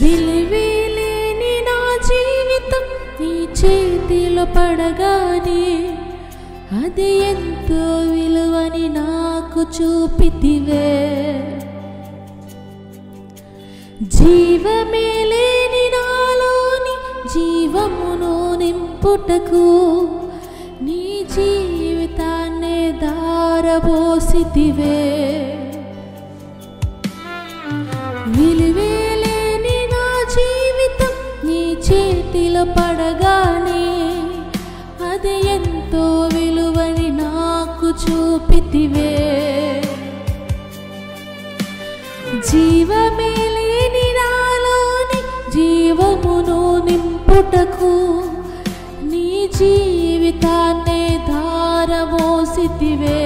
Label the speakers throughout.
Speaker 1: విలువేలేని నా జీవితం నీ చేతిలో పడగానే అది ఎంతో విలువని నాకు చూపితివే. జీవమే లేని నాలోని జీవమును నింపుటకు నీ జీవితాన్నే ధారపోసితివే. విలువేలేని నా జీవితం నీ చేతిలో పడగానే అది ఎంతో విలువని నాకు చూపితివే. జీవమే లేని నాలోని జీవమును నింపుటకు నీ జీవితాన్నే ధారపోసితివే.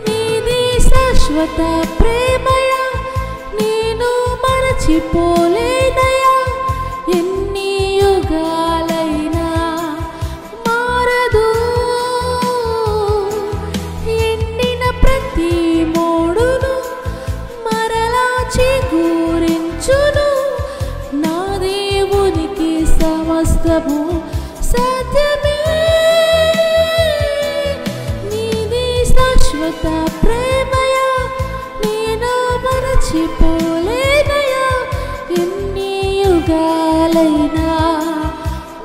Speaker 1: నీది శాశ్వత ప్రేమయా, నేను మరచిపోలేనయా. ఎన్ని యుగాలైనా మారదు, ఎండిన ప్రతి మోడును మరలా చిగురించును. నా దేవునికి సమస్తము సాధ్యమే. నీది శాశ్వత ప్రేమయా, నేను మరచిపోలేనయా. ఎన్ని యుగాలైనా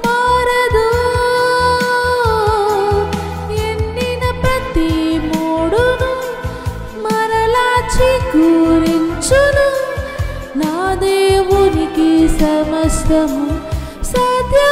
Speaker 1: మారదు, ఎండిన ప్రతి మోడును మరలా చిగురించును. నా దేవునికి సమస్తము సాధ్యమే.